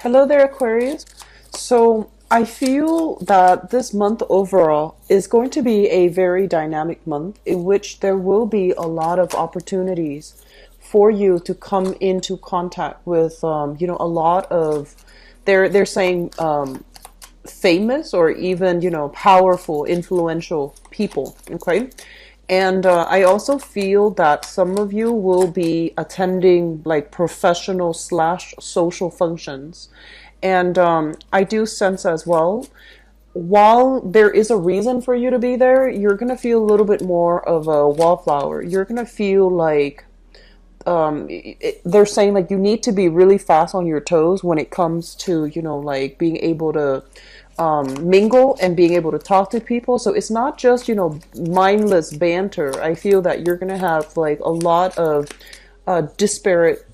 Hello there, Aquarius. So I feel that this month overall is going to be a very dynamic month in which there will be a lot of opportunities for you to come into contact with, a lot of, they're saying famous or even, powerful, influential people. Okay. And I also feel that some of you will be attending like professional slash social functions. And I do sense as well, while there is a reason for you to be there, you're going to feel a little bit more of a wallflower. You're going to feel like they're saying like you need to be really fast on your toes when it comes to, like being able to mingle and being able to talk to people. So it's not just, mindless banter. I feel that you're going to have like a lot of disparate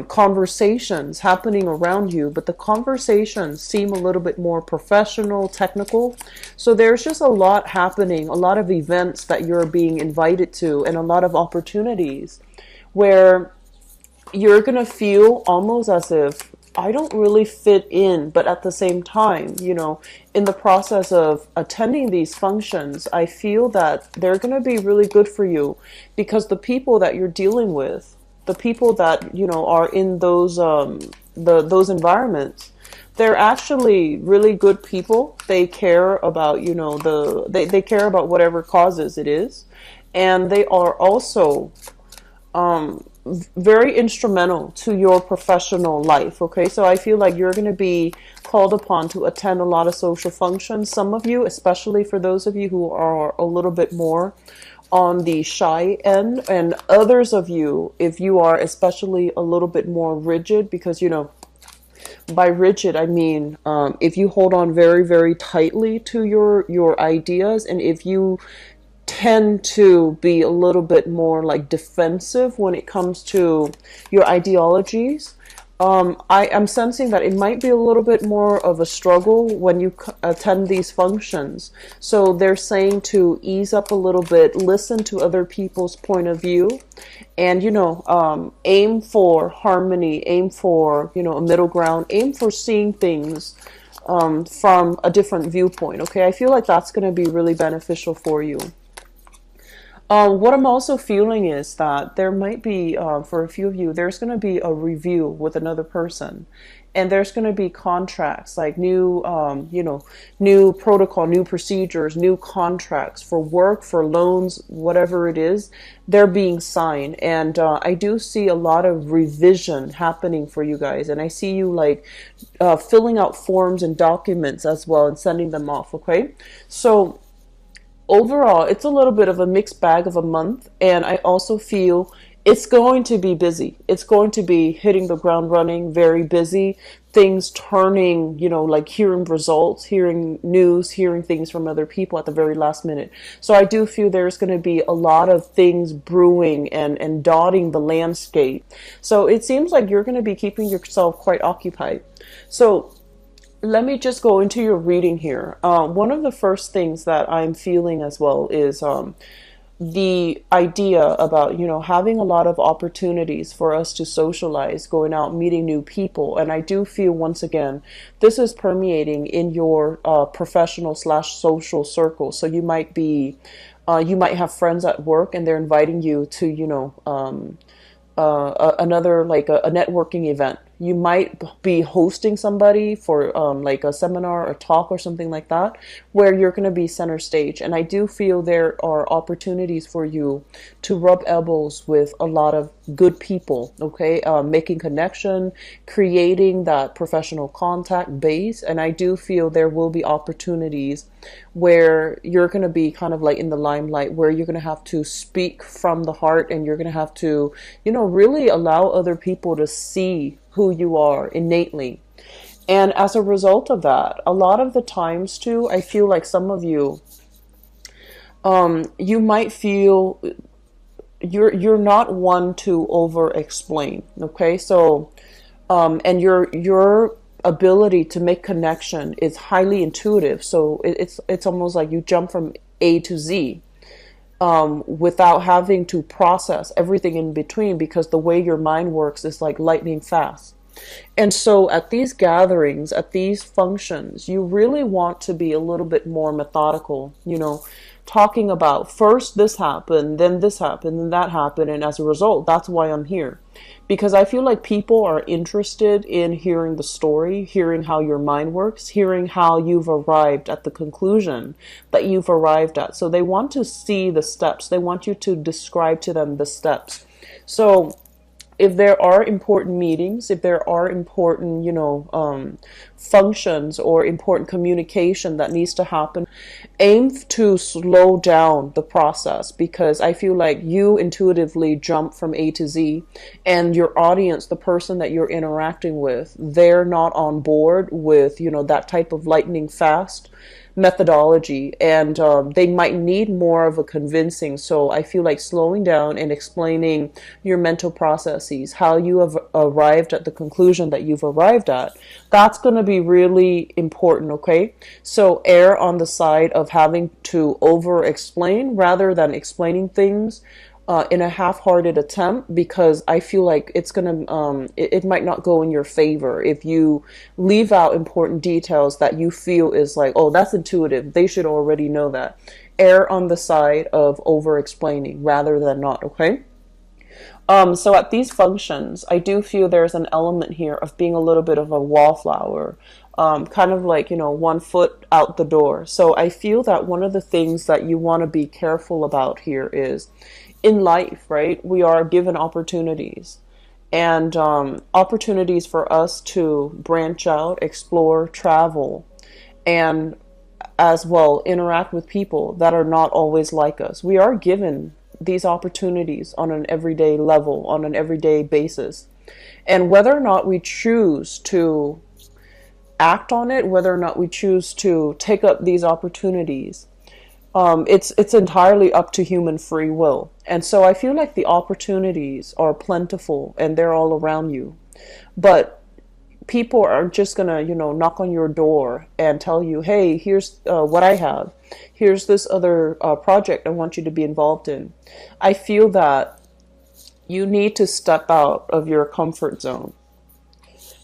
conversations happening around you, but the conversations seem a little bit more professional, technical. So there's just a lot happening, a lot of events that you're being invited to, and a lot of opportunities where you're going to feel almost as if I don't really fit in, but at the same time, in the process of attending these functions, I feel that they're going to be really good for you because the people that you're dealing with, the people that, are in those environments, they're actually really good people. They care about, they care about whatever causes it is. And they are also very instrumental to your professional life. Okay, so I feel like you're going to be called upon to attend a lot of social functions. Some of you, especially for those of you who are a little bit more on the shy end, and others of you, if you are especially a little bit more rigid, because by rigid I mean if you hold on very, very tightly to your ideas, and if you tend to be a little bit more like defensive when it comes to your ideologies. I am sensing that it might be a little bit more of a struggle when you attend these functions. So they're saying to ease up a little bit, listen to other people's point of view, and aim for harmony, aim for a middle ground, aim for seeing things from a different viewpoint. Okay, I feel like that's going to be really beneficial for you. What I'm also feeling is that there might be, for a few of you, there's going to be a review with another person, and there's going to be contracts like new, new protocol, new procedures, new contracts for work, for loans, whatever it is, they're being signed. And I do see a lot of revision happening for you guys, and I see you like filling out forms and documents as well and sending them off. Okay, so overall, it's a little bit of a mixed bag of a month, and I also feel it's going to be busy. It's going to be hitting the ground running, very busy, things turning, like hearing results, hearing news, hearing things from other people at the very last minute. So I do feel there's going to be a lot of things brewing and dotting the landscape. So it seems like you're going to be keeping yourself quite occupied. So let me just go into your reading here. One of the first things that I'm feeling as well is the idea about, having a lot of opportunities for us to socialize, going out, meeting new people. And I do feel, once again, this is permeating in your professional slash social circle. So you might be, you might have friends at work and they're inviting you to, another like a networking event. You might be hosting somebody for like a seminar or talk or something like that, where you're going to be center stage. And I do feel there are opportunities for you to rub elbows with a lot of good people. Okay, making connection, creating that professional contact base. And I do feel there will be opportunities where you're going to be kind of like in the limelight, where you're going to have to speak from the heart, and you're going to have to, really allow other people to see who you are innately. And as a result of that, a lot of the times too, I feel like some of you, you might feel you're not one to over explain. Okay, so and your ability to make connection is highly intuitive. So it's almost like you jump from A to Z without having to process everything in between, because the way your mind works is like lightning fast. And so at these gatherings, at these functions, you really want to be a little bit more methodical, talking about first this happened, then this happened, then that happened. And as a result, that's why I'm here. Because I feel like people are interested in hearing the story, hearing how your mind works, hearing how you've arrived at the conclusion that you've arrived at. So they want to see the steps. They want you to describe to them the steps. So if there are important meetings, if there are important, functions or important communication that needs to happen, aim to slow down the process, because I feel like you intuitively jump from A to Z, and your audience, the person that you're interacting with, they're not on board with, that type of lightning fast methodology, and they might need more of a convincing. So I feel like slowing down and explaining your mental processes, how you have arrived at the conclusion that you've arrived at, that's going to be really important. Okay, so err on the side of having to over explain rather than explaining things in a half-hearted attempt, because I feel like it's gonna it might not go in your favor if you leave out important details that you feel is like, oh, that's intuitive, they should already know that. Err on the side of over-explaining rather than not. Okay. So at these functions, I do feel there's an element here of being a little bit of a wallflower, kind of like, 1 foot out the door. So I feel that one of the things that you want to be careful about here is, in life, right, we are given opportunities, and opportunities for us to branch out, explore, travel, and as well interact with people that are not always like us. We are given these opportunities on an everyday level, on an everyday basis. And whether or not we choose to act on it, whether or not we choose to take up these opportunities, it's entirely up to human free will. And so I feel like the opportunities are plentiful and they're all around you. But people are just going to, knock on your door and tell you, hey, here's what I have. Here's this other project I want you to be involved in. I feel that you need to step out of your comfort zone.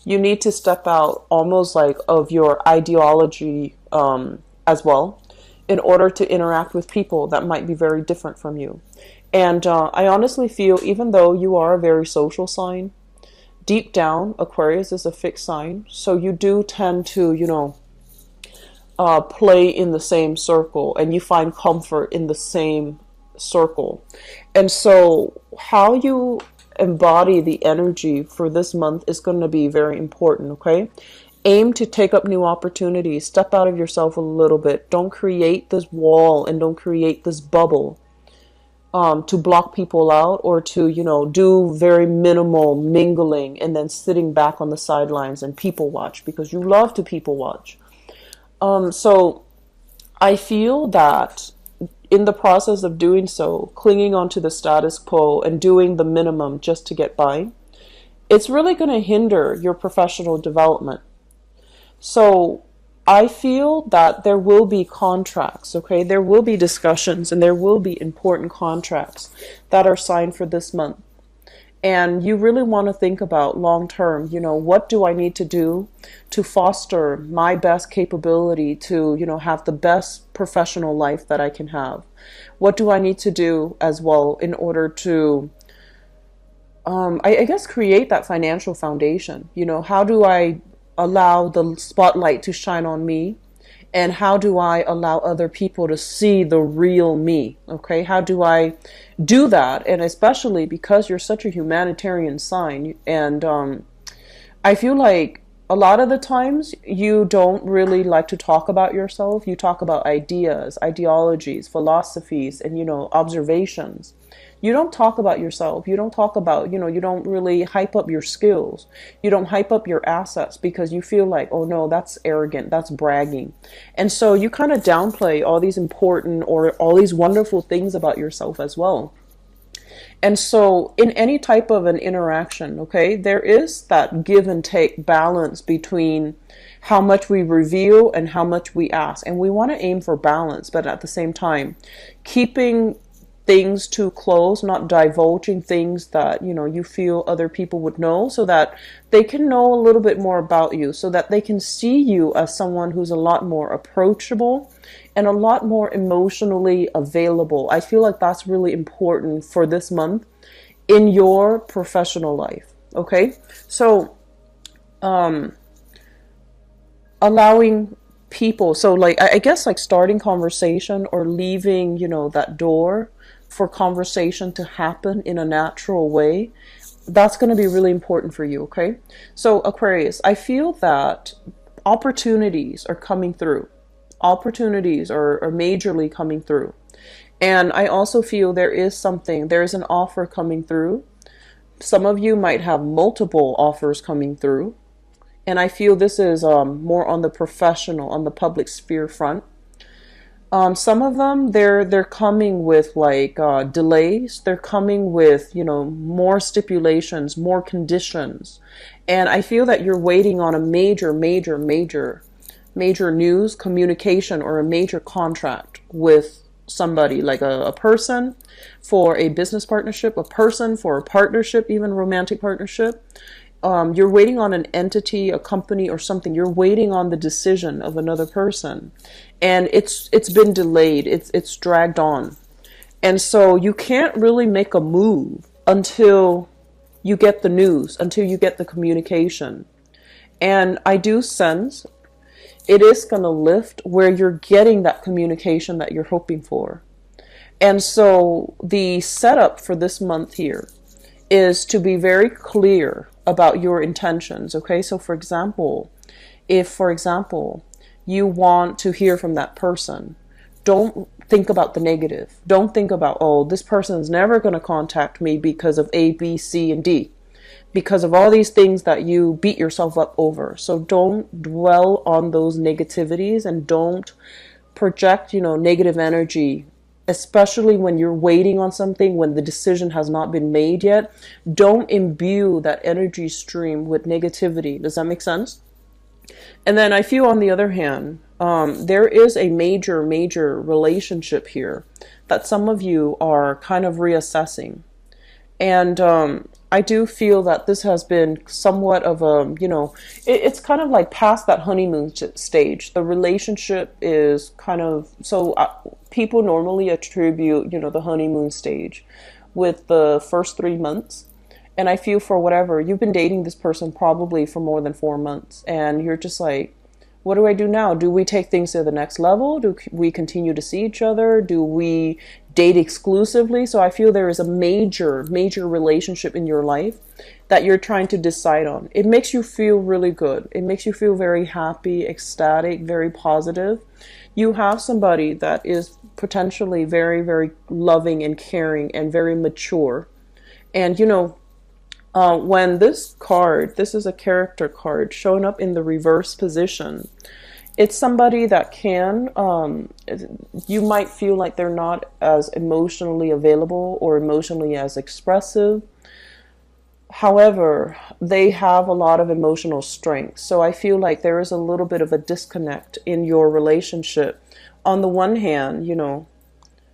You need to step out almost like of your ideology as well, in order to interact with people that might be very different from you. And I honestly feel, even though you are a very social sign, deep down, Aquarius is a fixed sign. So you do tend to, play in the same circle, and you find comfort in the same circle. And so how you embody the energy for this month is going to be very important. Okay. Aim to take up new opportunities. Step out of yourself a little bit. Don't create this wall and don't create this bubble to block people out, or to, do very minimal mingling and then sitting back on the sidelines and people watch, because you love to people watch. So I feel that in the process of doing so, clinging onto the status quo and doing the minimum just to get by, it's really going to hinder your professional development. So I feel that there will be contracts, okay? There will be discussions and there will be important contracts that are signed for this month. And you really want to think about long term, what do I need to do to foster my best capability to, have the best professional life that I can have? What do I need to do as well in order to, I guess, create that financial foundation? How do I allow the spotlight to shine on me? And how do I allow other people to see the real me? Okay, how do I do that? And especially because you're such a humanitarian sign, and I feel like a lot of the times you don't really like to talk about yourself. You talk about ideas, ideologies, philosophies, and observations. You don't talk about yourself. You don't talk about, you don't really hype up your skills. You don't hype up your assets, because you feel like, oh no, that's arrogant, that's bragging. And so you kind of downplay all these important or all these wonderful things about yourself as well. And so in any type of an interaction, okay, there is that give and take balance between how much we reveal and how much we ask. And we want to aim for balance, but at the same time, keeping things too close, not divulging things that, you know, you feel other people would know, so that they can know a little bit more about you, so that they can see you as someone who's a lot more approachable and a lot more emotionally available. I feel like that's really important for this month in your professional life. Okay, so allowing people, so like I guess like starting conversation or leaving, you know, that door for conversation to happen in a natural way, that's going to be really important for you. Okay, so Aquarius, I feel that opportunities are coming through. Opportunities are majorly coming through. And I also feel there's an offer coming through. Some of you might have multiple offers coming through. And I feel this is more on the professional, on the public sphere front. Some of them, they're coming with like delays. They're coming with, you know, more stipulations, more conditions. And I feel that you're waiting on a major news, communication, or a major contract with somebody, like a person for a business partnership, a person for a partnership, even romantic partnership. You're waiting on an entity, a company, or something. You're waiting on the decision of another person, and it's been delayed. It's dragged on, and so you can't really make a move until you get the news, until you get the communication. And I do sense it is going to lift where you're getting that communication that you're hoping for. And so the setup for this month here is to be very clear about your intentions. Okay, so for example, if you want to hear from that person, don't think about the negative. Don't think about, oh, this person is never going to contact me because of A, B, C, and D, because of all these things that you beat yourself up over. So don't dwell on those negativities, and don't project, you know, negative energy, especially when you're waiting on something, when the decision has not been made yet. Don't imbue that energy stream with negativity. Does that make sense? And then I feel, on the other hand, there is a major relationship here that some of you are kind of reassessing. And I do feel that this has been somewhat of a, you know, it's kind of like past that honeymoon stage. The relationship is kind of, so people normally attribute, you know, the honeymoon stage with the first 3 months. And I feel, for whatever, you've been dating this person probably for more than 4 months, and you're just like, what do I do now? Do we take things to the next level? Do we continue to see each other? Do we date exclusively? So I feel there is a major relationship in your life that you're trying to decide on. It makes you feel really good. It makes you feel very happy, ecstatic, very positive. You have somebody that is potentially very loving and caring and very mature. And, you know, when this is a character card showing up in the reverse position, it's somebody that can, you might feel like they're not as emotionally available or emotionally as expressive. However, they have a lot of emotional strength. So I feel like there is a little bit of a disconnect in your relationship. On the one hand, you know,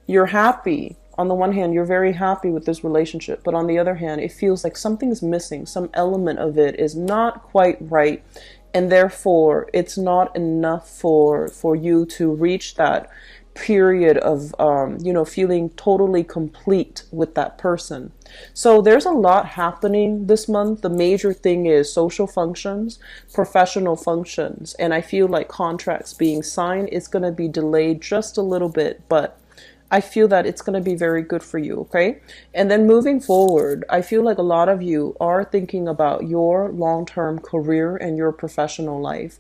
you're happy. On the one hand, you're very happy with this relationship, but on the other hand, it feels like something's missing. Some element of it is not quite right, and therefore it's not enough for you to reach that period of, you know, feeling totally complete with that person. So there's a lot happening this month. The major thing is social functions, professional functions, and I feel like contracts being signed is going to be delayed just a little bit, but I feel that it's going to be very good for you, okay? And then moving forward, I feel like a lot of you are thinking about your long-term career and your professional life.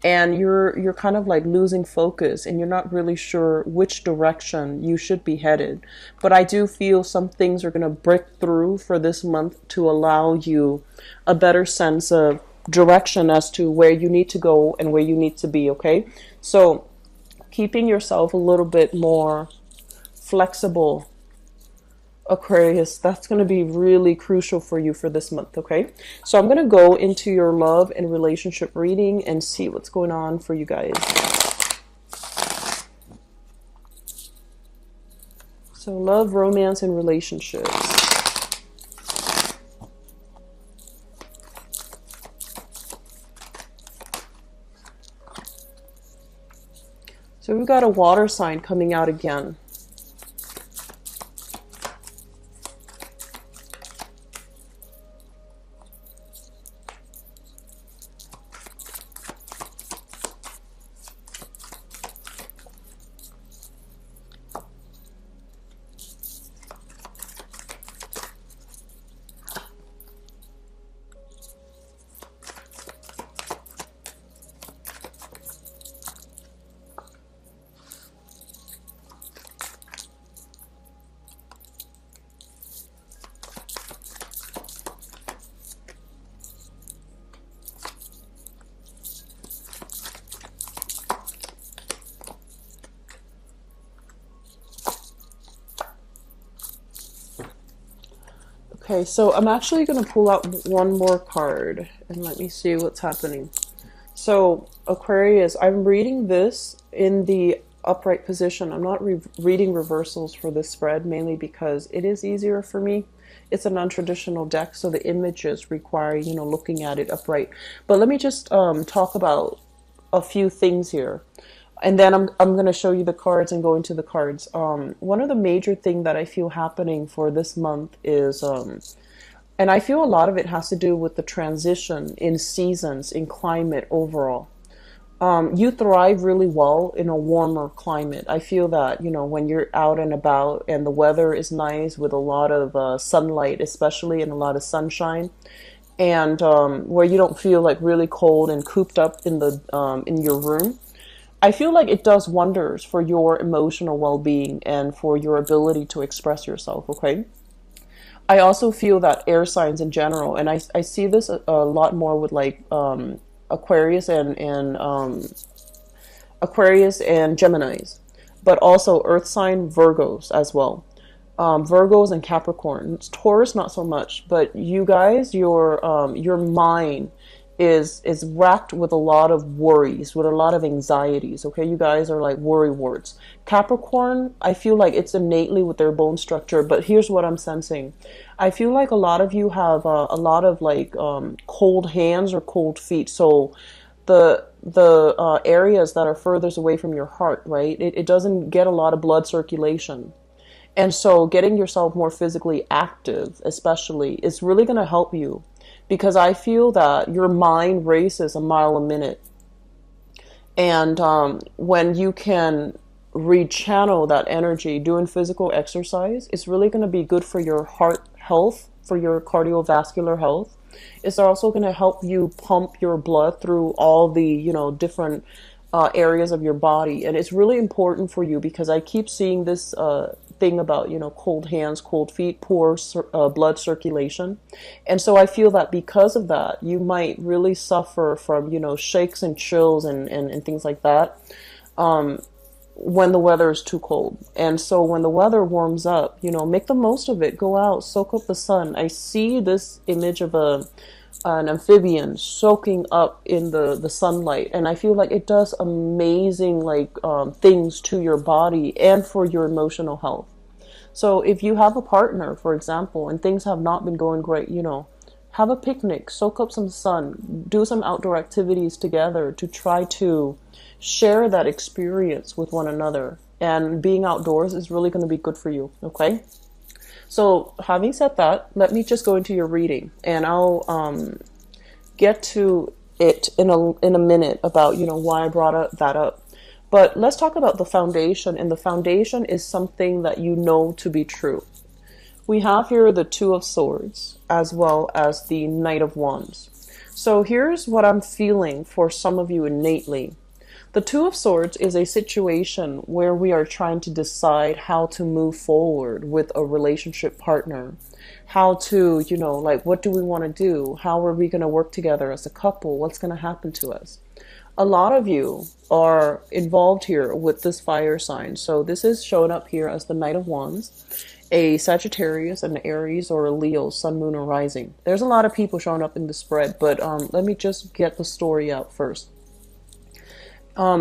And you're kind of like losing focus, and you're not really sure which direction you should be headed. But I do feel some things are going to break through for this month to allow you a better sense of direction as to where you need to go and where you need to be, okay? So keeping yourself a little bit more flexible, Aquarius, that's going to be really crucial for you for this month, okay? So I'm going to go into your love and relationship reading and see what's going on for you guys. So love, romance, and relationships. So we've got a water sign coming out again. Okay, so I'm actually going to pull out one more card and let me see what's happening. So Aquarius, I'm reading this in the upright position. I'm not reading reversals for this spread, mainly because it is easier for me. It's a non-traditional deck, so the images require, you know, looking at it upright. But let me just talk about a few things here. And then I'm going to show you the cards and go into the cards. One of the major thing that I feel happening for this month is, and I feel a lot of it has to do with the transition in seasons, in climate overall. You thrive really well in a warmer climate. I feel that, you know, when you're out and about and the weather is nice with a lot of sunlight, especially, and a lot of sunshine, and where you don't feel like really cold and cooped up in the in your room. I feel like it does wonders for your emotional well-being and for your ability to express yourself, okay? I also feel that air signs in general, and I see this a lot more with like Aquarius and Aquarius and Geminis, but also earth sign Virgos as well. Virgos and Capricorn. Taurus not so much, but you guys, your mind is racked with a lot of worries, with a lot of anxieties. Okay, you guys are like worry warts. Capricorn, I feel like it's innately with their bone structure, but here's what I'm sensing. I feel like a lot of you have a lot of like cold hands or cold feet. So the areas that are furthest away from your heart, right? It doesn't get a lot of blood circulation. And so getting yourself more physically active, especially, is really going to help you, because I feel that your mind races a mile a minute. And when you can rechannel that energy doing physical exercise, it's really going to be good for your heart health, for your cardiovascular health. It's also going to help you pump your blood through all the, you know, different areas of your body. And it's really important for you, because I keep seeing this thing about, you know, cold hands, cold feet, poor blood circulation. And so I feel that because of that, you might really suffer from, you know, shakes and chills and things like that when the weather is too cold. And so when the weather warms up, you know, make the most of it. Go out, soak up the sun. I see this image of an amphibian soaking up in the sunlight, and I feel like it does amazing like things to your body and for your emotional health. So if you have a partner, for example, and things have not been going great, you know, have a picnic, soak up some sun, do some outdoor activities together to try to share that experience with one another. And being outdoors is really going to be good for you, okay? So having said that, let me just go into your reading, and I'll get to it in a minute about, you know, why I brought that up. But let's talk about the foundation, and the foundation is something that you know to be true. We have here the Two of Swords as well as the Knight of Wands. So here's what I'm feeling for some of you innately. The Two of Swords is a situation where we are trying to decide how to move forward with a relationship partner. How to, you know, like, what do we want to do? How are we going to work together as a couple? What's going to happen to us? A lot of you are involved here with this fire sign. So this is showing up here as the Knight of Wands, a Sagittarius, an Aries, or a Leo, Sun, Moon, or Rising. There's a lot of people showing up in the spread, but let me just get the story out first.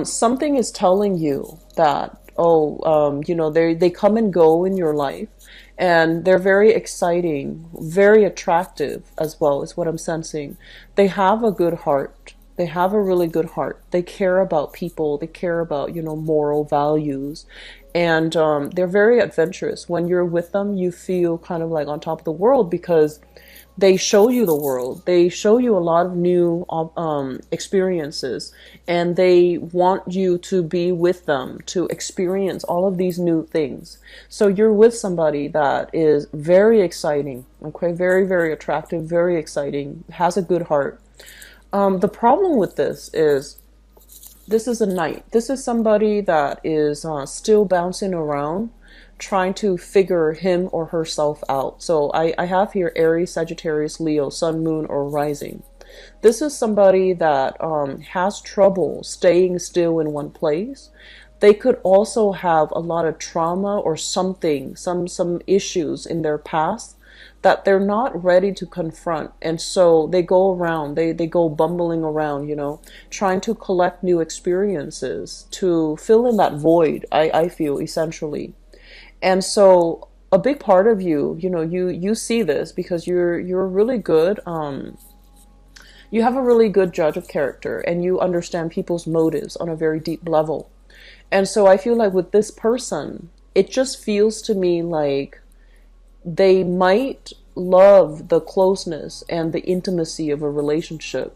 Something is telling you that oh, you know, they come and go in your life, and they're very exciting, very attractive as well, is what I'm sensing. They have a good heart. They have a really good heart. They care about people. They care about, you know, moral values. And they're very adventurous. When you're with them, you feel kind of like on top of the world because they show you the world. They show you a lot of new experiences, and they want you to be with them to experience all of these new things. So you're with somebody that is very exciting, okay, very, very attractive, very exciting, has a good heart. The problem with this is a knight. This is somebody that is still bouncing around, trying to figure him or herself out. So I have here Aries, Sagittarius, Leo, Sun, Moon, or Rising. This is somebody that has trouble staying still in one place. They could also have a lot of trauma or something, some issues in their past that they're not ready to confront. And so they go around, they go bumbling around, you know, trying to collect new experiences to fill in that void, I feel, essentially. And so a big part of you, you know, you see this because you're really good. You have a really good judge of character, and you understand people's motives on a very deep level. And so I feel like with this person, it just feels to me like they might love the closeness and the intimacy of a relationship,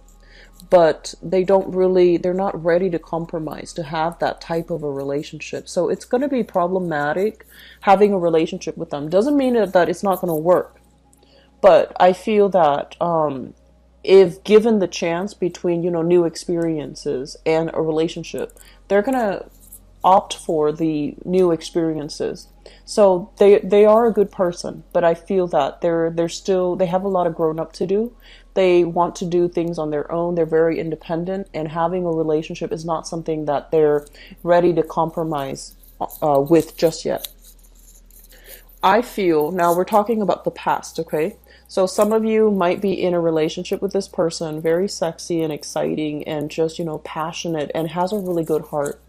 but they're not ready to compromise to have that type of a relationship. So it's going to be problematic having a relationship with them. Doesn't mean that it's not going to work, but I feel that if given the chance between, you know, new experiences and a relationship, they're going to opt for the new experiences. So they are a good person, but I feel that they have a lot of growing up to do. They want to do things on their own. They're very independent, and having a relationship is not something that they're ready to compromise with just yet. I feel, now we're talking about the past, okay? So some of you might be in a relationship with this person, very sexy and exciting and just, you know, passionate, and has a really good heart.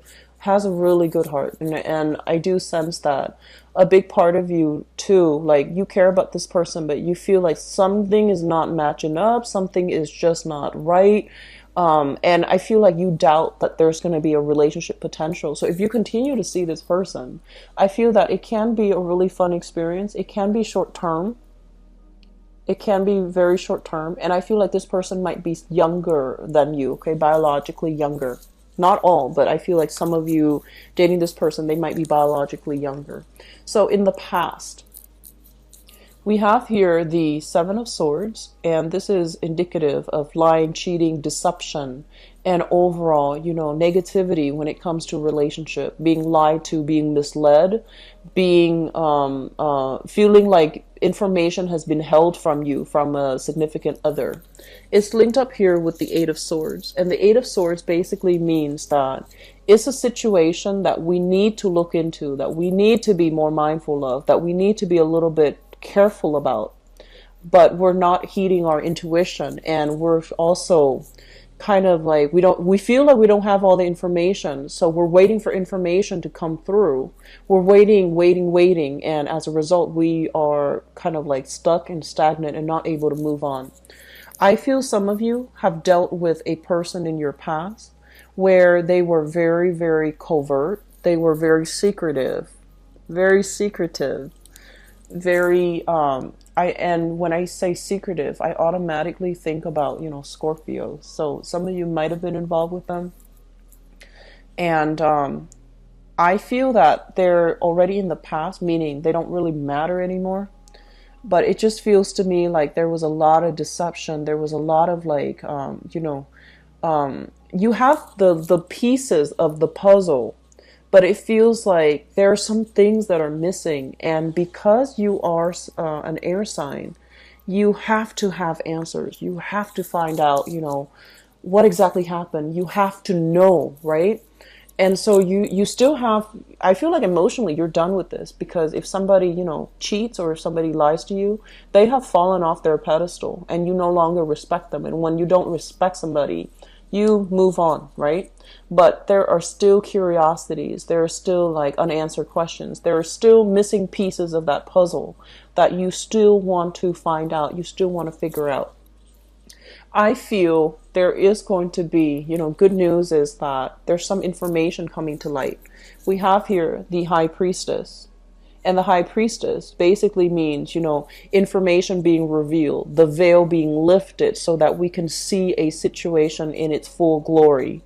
Has a really good heart. And I do sense that a big part of you too, like you care about this person, but you feel like something is not matching up, something is just not right. And I feel like you doubt that there's going to be a relationship potential. So if you continue to see this person, I feel that it can be a really fun experience. It can be short term. It can be very short term. And I feel like this person might be younger than you, okay, biologically younger. Not all, but I feel like some of you dating this person, they might be biologically younger. So in the past, we have here the Seven of Swords, and this is indicative of lying, cheating, deception, and overall, you know, negativity when it comes to relationship, being lied to, being misled, being feeling like information has been held from you from a significant other. It's linked up here with the Eight of Swords, and the Eight of Swords basically means that it's a situation that we need to look into, that we need to be more mindful of, that we need to be a little bit careful about, but we're not heeding our intuition, and we're also kind of like we feel like we don't have all the information, so we're waiting for information to come through. We're waiting, and as a result we are kind of like stuck and stagnant and not able to move on. I feel some of you have dealt with a person in your past where they were very, very covert, they were very secretive, very secretive, very and when I say secretive, I automatically think about, you know, Scorpio. So some of you might have been involved with them, and I feel that they're already in the past, meaning they don't really matter anymore. But it just feels to me like there was a lot of deception. There was a lot of like you know, you have the pieces of the puzzle, but it feels like there are some things that are missing. And because you are an air sign, you have to have answers. You have to find out, you know, what exactly happened. You have to know, right? And so you still have, I feel like emotionally you're done with this, because if somebody, you know, cheats or if somebody lies to you, they have fallen off their pedestal and you no longer respect them. And when you don't respect somebody, You move on, right? But there are still curiosities. There are still like unanswered questions. There are still missing pieces of that puzzle that you still want to find out. You still want to figure out. I feel there is going to be, good news is that there's some information coming to light. We have here the High Priestess. And the High Priestess basically means, information being revealed, the veil being lifted so that we can see a situation in its full glory,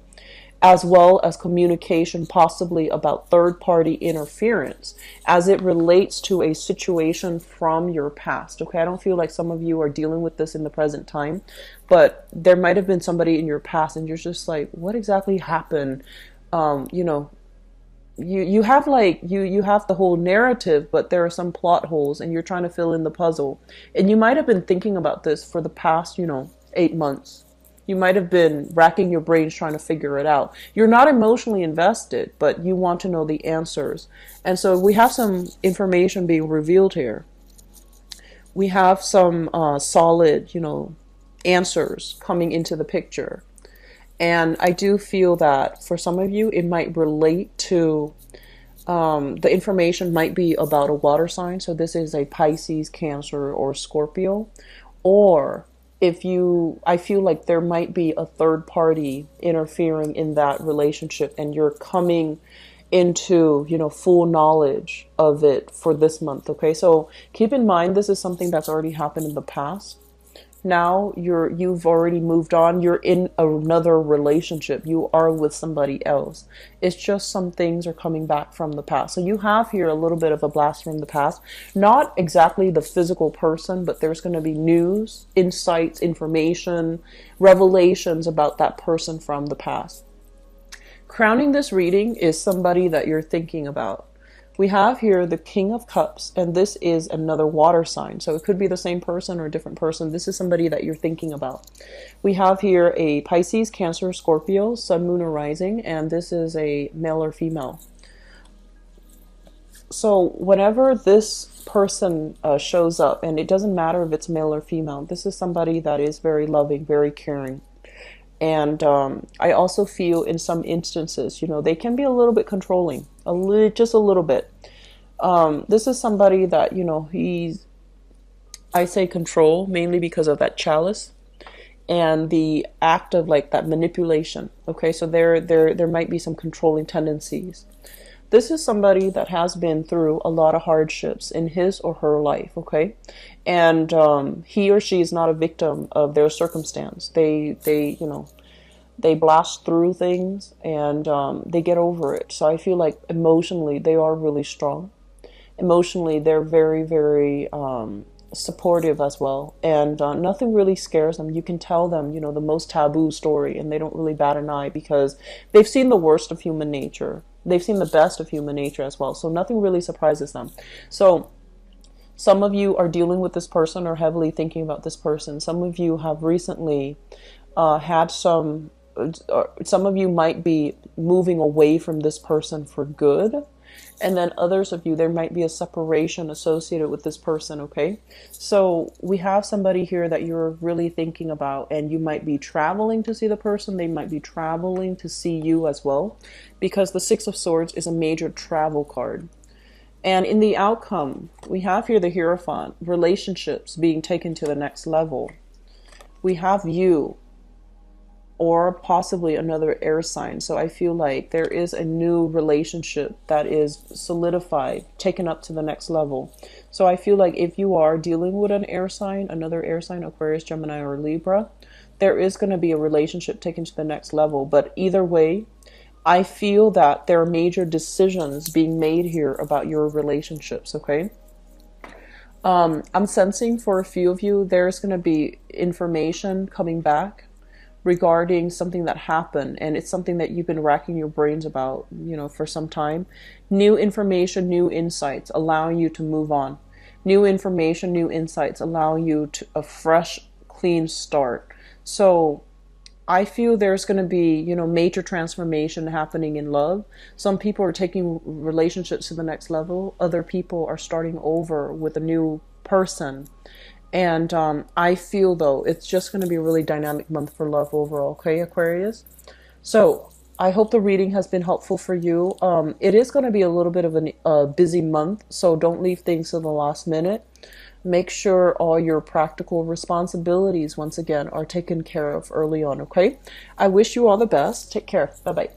as well as communication possibly about third-party interference as it relates to a situation from your past. Okay, I don't feel like some of you are dealing with this in the present time, but there might have been somebody in your past and you're just like, what exactly happened? You have you have the whole narrative, but there are some plot holes and you're trying to fill in the puzzle. And you might have been thinking about this for the past, 8 months. You might have been racking your brains trying to figure it out. You're not emotionally invested, but you want to know the answers. And so we have some information being revealed here. We have some solid, answers coming into the picture. And I do feel that for some of you, it might relate to, the information might be about a water sign. So this is a Pisces, Cancer, or Scorpio. Or I feel like there might be a third party interfering in that relationship and you're coming into, full knowledge of it for this month. Okay. So keep in mind, this is something that's already happened in the past. Now you've already moved on. You're in another relationship. You are with somebody else. It's just some things are coming back from the past. So you have here a little bit of a blast from the past. Not exactly the physical person, but there's going to be news, insights, information, revelations about that person from the past. Crowning this reading is somebody that you're thinking about. We have here the King of Cups, and this is another water sign. So it could be the same person or a different person. This is somebody that you're thinking about. We have here a Pisces, Cancer, Scorpio, Sun, Moon, or Rising, and this is a male or female. So whenever this person shows up, and it doesn't matter if it's male or female, this is somebody that is very loving, very caring. And I also feel in some instances, they can be a little bit controlling, just a little bit. This is somebody that, I say control mainly because of that chalice and the act of like that manipulation. Okay, so there might be some controlling tendencies. This is somebody that has been through a lot of hardships in his or her life, okay? And he or she is not a victim of their circumstance. They blast through things and they get over it. So I feel like emotionally they are really strong. Emotionally, they're very, very supportive as well. And nothing really scares them. You can tell them, the most taboo story and they don't really bat an eye because they've seen the worst of human nature. They've seen the best of human nature as well. So nothing really surprises them. So some of you are dealing with this person or heavily thinking about this person. Some of you have recently had some of you might be moving away from this person for good. And then others of you, there might be a separation associated with this person, okay? So we have somebody here that you're really thinking about, and you might be traveling to see the person. They might be traveling to see you as well, because the Six of Swords is a major travel card. And in the outcome, we have here the Hierophant, relationships being taken to the next level. We have you, or possibly another air sign. So I feel like there is a new relationship that is solidified, taken up to the next level. So I feel like if you are dealing with an air sign, another air sign, Aquarius, Gemini, or Libra, there is going to be a relationship taken to the next level. But either way, I feel that there are major decisions being made here about your relationships, okay? I'm sensing for a few of you, there's going to be information coming back regarding something that happened, and it's something that you've been racking your brains about, for some time. New information, new insights, allowing you to move on. New information, new insights, allowing you to a fresh, clean start. So I feel there's going to be, major transformation happening in love. Some people are taking relationships to the next level. Other people are starting over with a new person. And I feel, though, it's just going to be a really dynamic month for love overall, okay, Aquarius? So I hope the reading has been helpful for you. It is going to be a little bit of a busy month, so don't leave things to the last minute. Make sure all your practical responsibilities, once again, are taken care of early on, okay? I wish you all the best. Take care. Bye-bye.